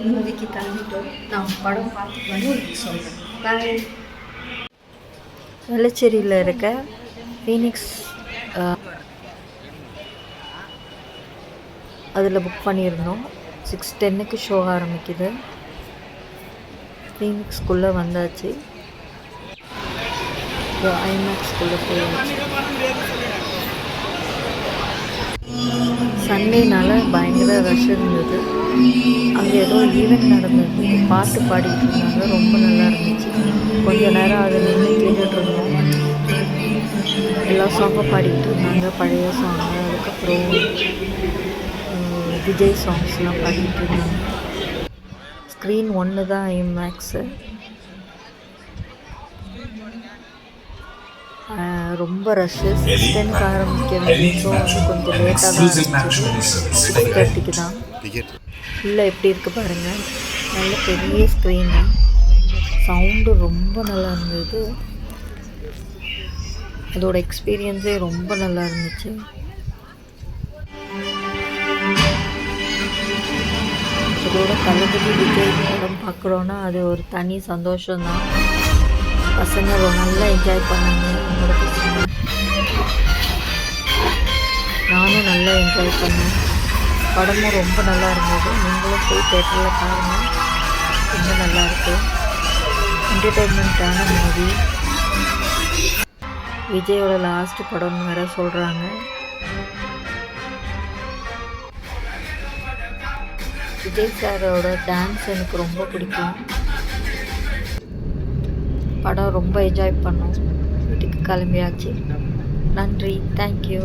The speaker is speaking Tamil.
மூவிக்கு கிளம்பிட்டோம். நான் படம் பார்த்துட்டு வந்து உங்களுக்கு சொல்கிறேன். பாய். வெள்ளச்சேரியில் இருக்க ஃபீனிக்ஸ் அதில் புக் பண்ணியிருந்தோம். 6:10 ஷோ ஆரம்பிக்குது. ஃபீனிக்ஸ்குள்ளே வந்தாச்சு. ஐமேக்ஸ்குள்ளே போயாச்சு. சண்டேனால பயங்கர ரஷ் இருந்தது. அங்கே ஏதோ ஈவெண்ட் நடந்தது. பாட்டு பாடிட்டு இருந்தாங்க. ரொம்ப நல்லா இருந்துச்சு. கொஞ்ச நேரம் அதை நின்று கேட்டுட்டு இருந்தோம். எல்லா சாங்கும் பாடிட்டு இருந்தாங்க. பழைய சாங்கு, அதுக்கப்புறம் விஜய் சாங்ஸ்லாம் பாடிட்டு இருந்தாங்க. ஸ்க்ரீன் 1 தான் ஐமேக்ஸு. ரொம்ப ரஷ்ஷு. 6:10 ஆரம்பிக்க வேண்டிய ஷோ வந்து கொஞ்சம் லேட்டாக தான் இருந்துச்சு. 6:30 தான். உள்ளே எப்படி இருக்குது பாருங்கள். நல்ல பெரிய ஸ்க்ரீனு. சவுண்டு ரொம்ப நல்லா இருந்தது. அதோட எக்ஸ்பீரியன்ஸே ரொம்ப நல்லா இருந்துச்சு. அதோட தளபதி விஜய் படம் பார்க்குறோன்னா அது ஒரு தனி சந்தோஷம்தான். பசங்க நல்லா என்ஜாய் பண்ணாங்க. என்னோட பசங்க, நானும் நல்லா என்ஜாய் பண்ணேன். படமும் ரொம்ப நல்லா இருந்தது. நீங்களும் போய் தேட்டரில் பாருங்கள். ரொம்ப நல்லாயிருக்கு. என்டர்டெயின்மெண்ட்டான மூவி. விஜயோட லாஸ்ட் படம்னு வேறு சொல்கிறாங்க. விஜய் சாரோட டான்ஸ் எனக்கு ரொம்ப பிடிக்கும். படம் ரொம்ப என்ஜாய் பண்ணோம். வீட்டுக்கு கிளம்பியாச்சு. நன்றி. தேங்க்யூ.